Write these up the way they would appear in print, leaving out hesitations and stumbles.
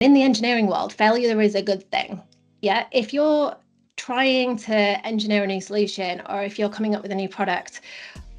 In the engineering world, failure is a good thing. Yeah, if you're trying to engineer a new solution, or if you're coming up with a new product,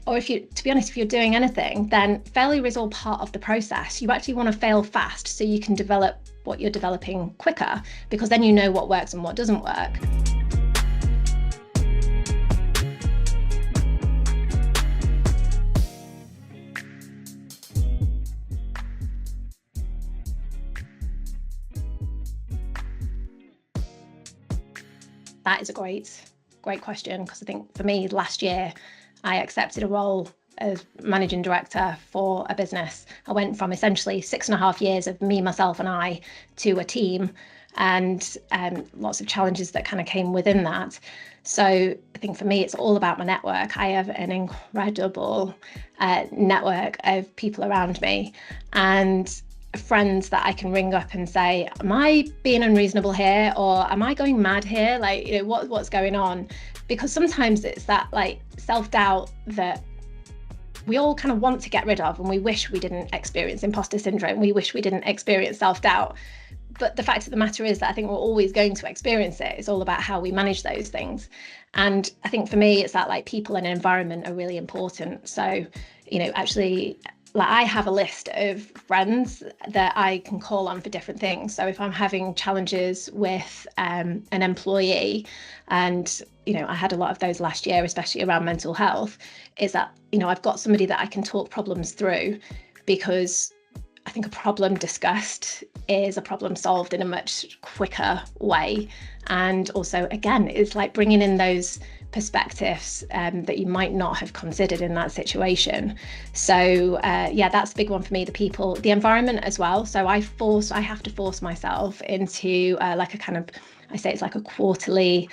or if you, to be honest, if you're doing anything, then failure is all part of the process. You actually want to fail fast so you can develop what you're developing quicker, because then you know what works and what doesn't work. That is a great question, because I think for me last year, I accepted a role as managing director for a business. I went from essentially 6.5 years of me, myself and I to a team, and lots of challenges that kind of came within that. So I think for me, it's all about my network. I have an incredible network of people around me, and friends that I can ring up and say, am I being unreasonable here, or am I going mad here? Like, you know, what's going on? Because sometimes it's that like self-doubt that we all kind of want to get rid of, and we wish we didn't experience imposter syndrome. We wish we didn't experience self-doubt. But the fact of the matter is that I think we're always going to experience it. It's all about how we manage those things. And I think for me, it's that like people and environment are really important. So, you know, actually, like I have a list of friends that I can call on for different things. So if I'm having challenges with an employee, and you know, I had a lot of those last year, especially around mental health, is that, you know, I've got somebody that I can talk problems through, because I think a problem discussed is a problem solved in a much quicker way. And also, again, it's like bringing in those perspectives that you might not have considered in that situation. So yeah, that's a big one for me, the people, the environment as well. So I have to force myself into like a kind of, I say it's like a quarterly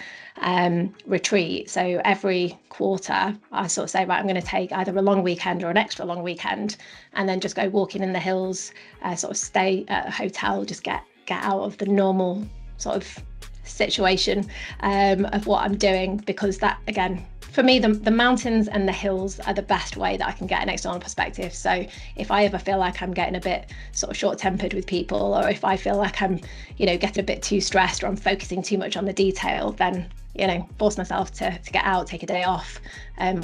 retreat. So every quarter I sort of say, right, I'm going to take either a long weekend or an extra long weekend, and then just go walking in the hills, sort of stay at a hotel, just get out of the normal sort of situation of what I'm doing, because that, again, for me, the mountains and the hills are the best way that I can get an external perspective. So if I ever feel like I'm getting a bit sort of short-tempered with people, or if I feel like I'm, you know, getting a bit too stressed, or I'm focusing too much on the detail, then, you know, force myself to get out, take a day off,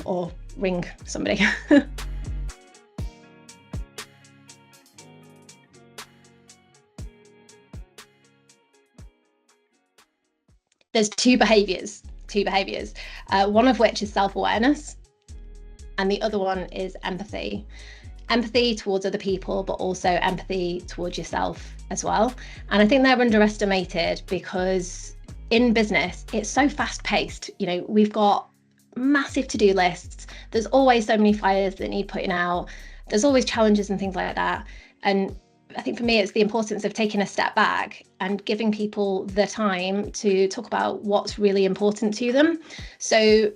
or ring somebody. There's two behaviours, one of which is self-awareness, and the other one is empathy. Empathy towards other people, but also empathy towards yourself as well. And I think they're underestimated, because in business, it's so fast-paced. You know, we've got massive to-do lists. There's always so many fires that need putting out. There's always challenges and things like that. And I think for me, it's the importance of taking a step back and giving people the time to talk about what's really important to them. So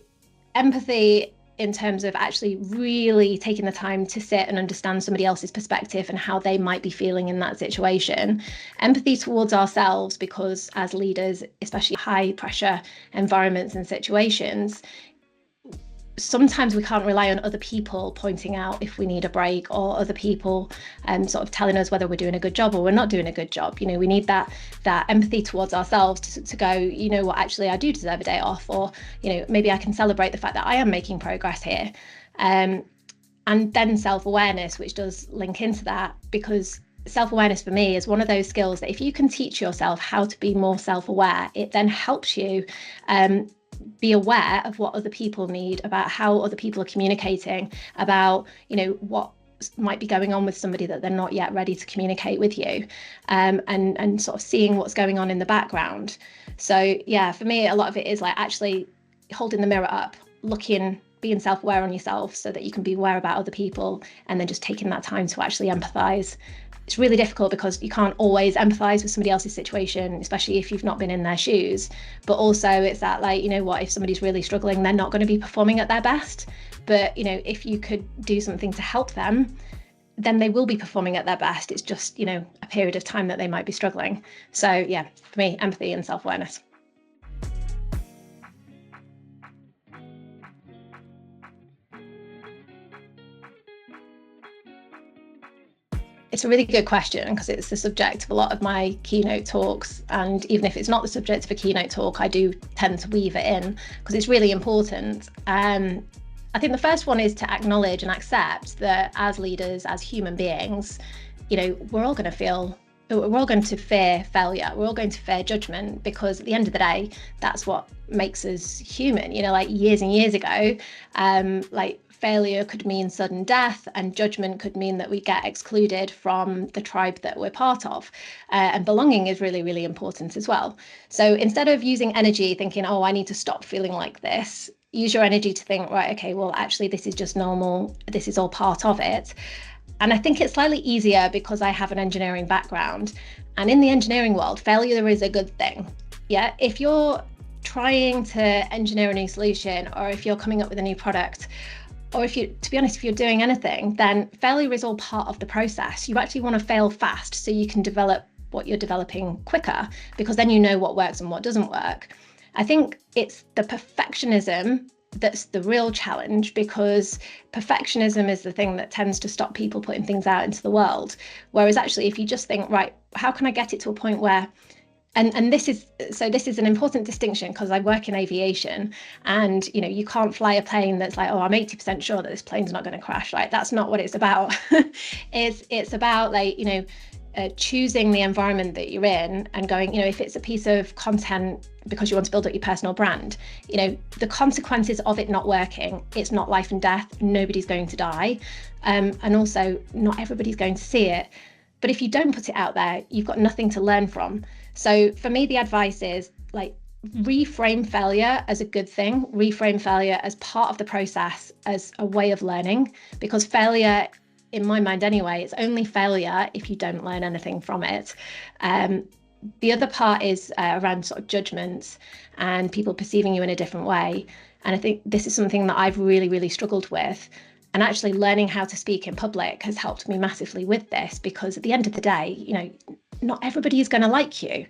empathy in terms of actually really taking the time to sit and understand somebody else's perspective and how they might be feeling in that situation. Empathy towards ourselves, because as leaders, especially high pressure environments and situations, sometimes we can't rely on other people pointing out if we need a break, or other people sort of telling us whether we're doing a good job or we're not doing a good job. You know, we need that empathy towards ourselves to go, you know what, actually I do deserve a day off, or, you know, maybe I can celebrate the fact that I am making progress here. And then self-awareness, which does link into that, because self-awareness for me is one of those skills that if you can teach yourself how to be more self-aware, it then helps you be aware of what other people need, about how other people are communicating, about, you know, what might be going on with somebody that they're not yet ready to communicate with you, and sort of seeing what's going on in the background. So yeah, for me, a lot of it is like actually holding the mirror up, looking, being self-aware on yourself so that you can be aware about other people, and then just taking that time to actually empathize. It's really difficult because you can't always empathize with somebody else's situation, especially if you've not been in their shoes. But also it's that, like, you know what, if somebody's really struggling, they're not going to be performing at their best. But, you know, if you could do something to help them, then they will be performing at their best. It's just, you know, a period of time that they might be struggling. So yeah, for me, empathy and self-awareness. It's a really good question because it's the subject of a lot of my keynote talks. And even if it's not the subject of a keynote talk, I do tend to weave it in because it's really important. I think the first one is to acknowledge and accept that as leaders, as human beings, we're all going to fear failure. We're all going to fear judgment because at the end of the day, that's what makes us human. Like years and years ago, failure could mean sudden death, and judgment could mean that we get excluded from the tribe that we're part of. And belonging is really, really important as well. So instead of using energy thinking, oh, I need to stop feeling like this, use your energy to think, right, okay, well, actually, this is just normal. This is all part of it. And I think it's slightly easier because I have an engineering background. And in the engineering world, failure is a good thing. Yeah, if you're trying to engineer a new solution, or if you're coming up with a new product, or if you're doing anything, then failure is all part of the process. You actually want to fail fast so you can develop what you're developing quicker, because then you know what works and what doesn't work. I think it's the perfectionism that's the real challenge, because perfectionism is the thing that tends to stop people putting things out into the world. Whereas actually, if you just think, right, how can I get it to a point where, and this is an important distinction because I work in aviation, and you can't fly a plane that's like, oh, I'm 80% sure that this plane's not going to crash. Like, that's not what it's about. It's about choosing the environment that you're in and going, if it's a piece of content because you want to build up your personal brand, the consequences of it not working, it's not life and death. Nobody's going to die. And also not everybody's going to see it. But if you don't put it out there, you've got nothing to learn from. So for me, the advice is reframe failure as a good thing, reframe failure as part of the process, as a way of learning, because failure, in my mind anyway, it's only failure if you don't learn anything from it. The other part is around sort of judgments and people perceiving you in a different way. And I think this is something that I've really, really struggled with. And actually learning how to speak in public has helped me massively with this, because at the end of the day, not everybody is going to like you.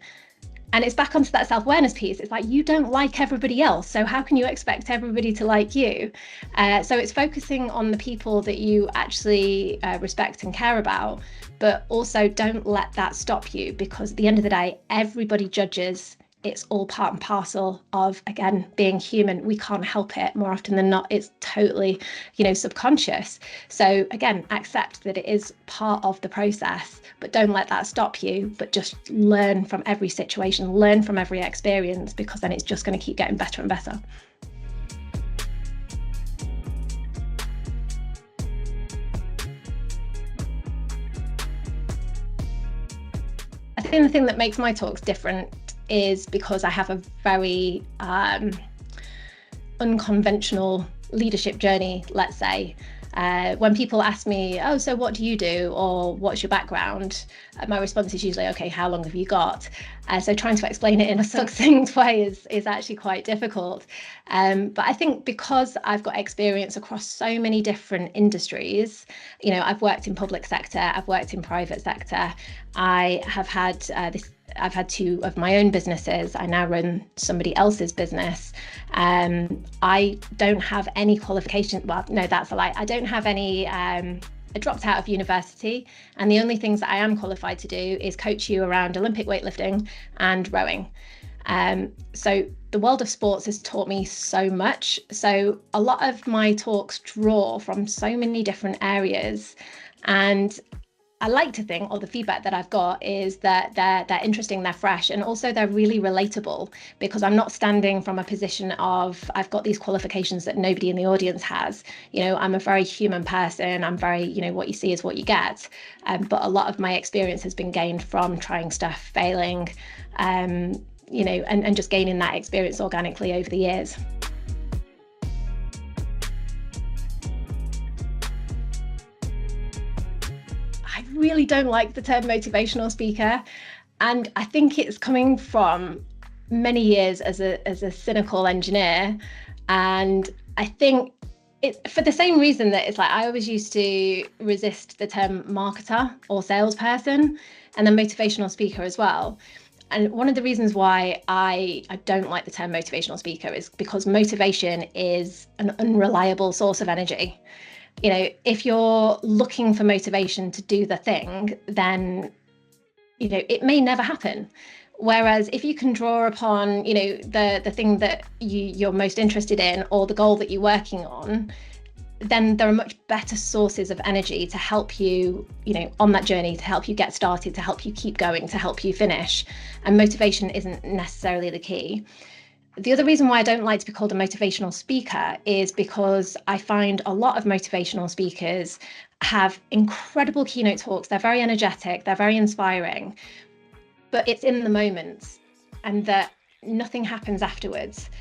And it's back onto that self-awareness piece. It's like, you don't like everybody else, so how can you expect everybody to like you? So it's focusing on the people that you actually respect and care about, but also don't let that stop you, because at the end of the day, everybody judges. It's all part and parcel of, again, being human. We can't help it. More often than not, it's totally, subconscious. So again, accept that it is part of the process, but don't let that stop you, but just learn from every situation, learn from every experience, because then it's just going to keep getting better and better. I think the thing that makes my talks different is because I have a very unconventional leadership journey, let's say. When people ask me, oh, so what do you do? Or what's your background? My response is usually, okay, how long have you got? So trying to explain it in a succinct way is actually quite difficult. But I think because I've got experience across so many different industries, I've worked in public sector, I've worked in private sector. I have had I've had two of my own businesses. I now run somebody else's business. I don't have any qualification. Well, no, that's a lie. I don't have any, I dropped out of university. And the only things that I am qualified to do is coach you around Olympic weightlifting and rowing. So the world of sports has taught me so much. So a lot of my talks draw from so many different areas. And I like to think, or the feedback that I've got is that they're interesting, they're fresh, and also they're really relatable, because I'm not standing from a position of I've got these qualifications that nobody in the audience has. I'm a very human person. I'm very, what you see is what you get. But a lot of my experience has been gained from trying stuff, failing, and just gaining that experience organically over the years. I really don't like the term motivational speaker, and I think it's coming from many years as a cynical engineer. And I think it, for the same reason that it's like I always used to resist the term marketer or salesperson, and then motivational speaker as well. And one of the reasons why I don't like the term motivational speaker is because motivation is an unreliable source of energy. if you're looking for motivation to do the thing, then, it may never happen. Whereas if you can draw upon, the thing that you're most interested in, or the goal that you're working on, then there are much better sources of energy to help you, on that journey, to help you get started, to help you keep going, to help you finish. And motivation isn't necessarily the key. The other reason why I don't like to be called a motivational speaker is because I find a lot of motivational speakers have incredible keynote talks. They're very energetic, they're very inspiring, but it's in the moment, and that nothing happens afterwards.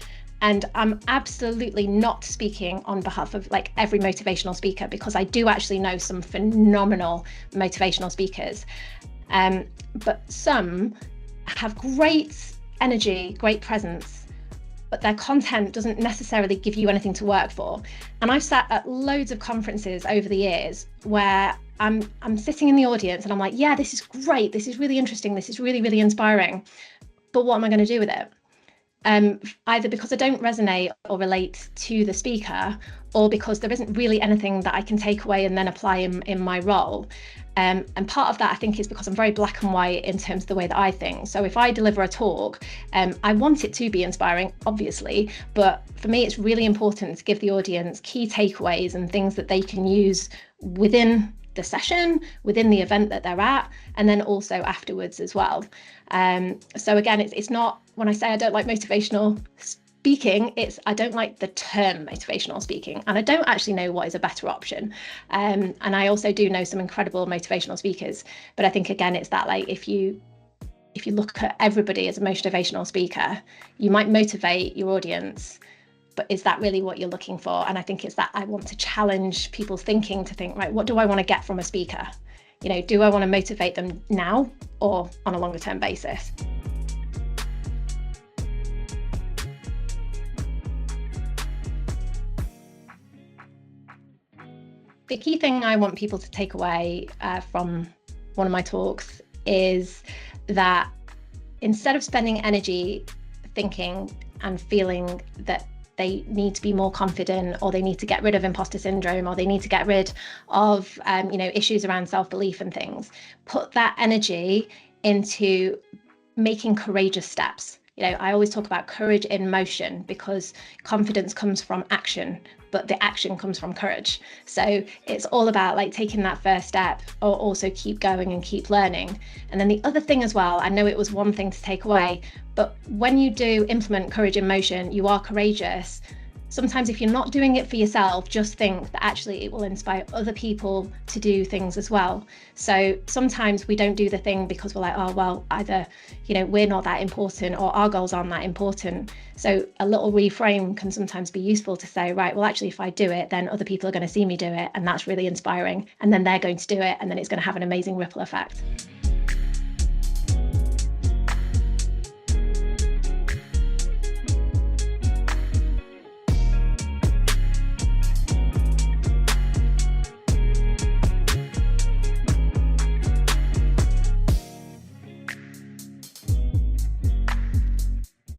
And I'm absolutely not speaking on behalf of every motivational speaker, because I do actually know some phenomenal motivational speakers. But some have great energy, great presence, but their content doesn't necessarily give you anything to work for. And I've sat at loads of conferences over the years where I'm sitting in the audience and I'm like, yeah, this is great. This is really interesting. This is really, really inspiring. But what am I going to do with it? Either because I don't resonate or relate to the speaker, or because there isn't really anything that I can take away and then apply in my role. And part of that, I think, is because I'm very black and white in terms of the way that I think. So if I deliver a talk, I want it to be inspiring, obviously, but for me, it's really important to give the audience key takeaways and things that they can use within the session, within the event that they're at, and then also afterwards as well. So again, it's not, when I say I don't like motivational speaking, it's I don't like the term motivational speaking, and I don't actually know what is a better option. And I also do know some incredible motivational speakers, but I think again, it's that if you look at everybody as a motivational speaker, you might motivate your audience, but is that really what you're looking for? And I think it's that I want to challenge people's thinking to think, right, what do I want to get from a speaker? Do I want to motivate them now or on a longer term basis? The key thing I want people to take away from one of my talks is that instead of spending energy thinking and feeling that they need to be more confident, or they need to get rid of imposter syndrome, or they need to get rid of issues around self-belief and things, put that energy into making courageous steps. I always talk about courage in motion, because confidence comes from action, but the action comes from courage. So it's all about taking that first step, or also keep going and keep learning. And then the other thing as well, I know it was one thing to take away, but when you do implement courage in motion, you are courageous. Sometimes if you're not doing it for yourself, just think that actually it will inspire other people to do things as well. So sometimes we don't do the thing because we're like, oh, well, either, we're not that important, or our goals aren't that important. So a little reframe can sometimes be useful to say, right, well, actually, if I do it, then other people are going to see me do it. And that's really inspiring. And then they're going to do it. And then it's going to have an amazing ripple effect.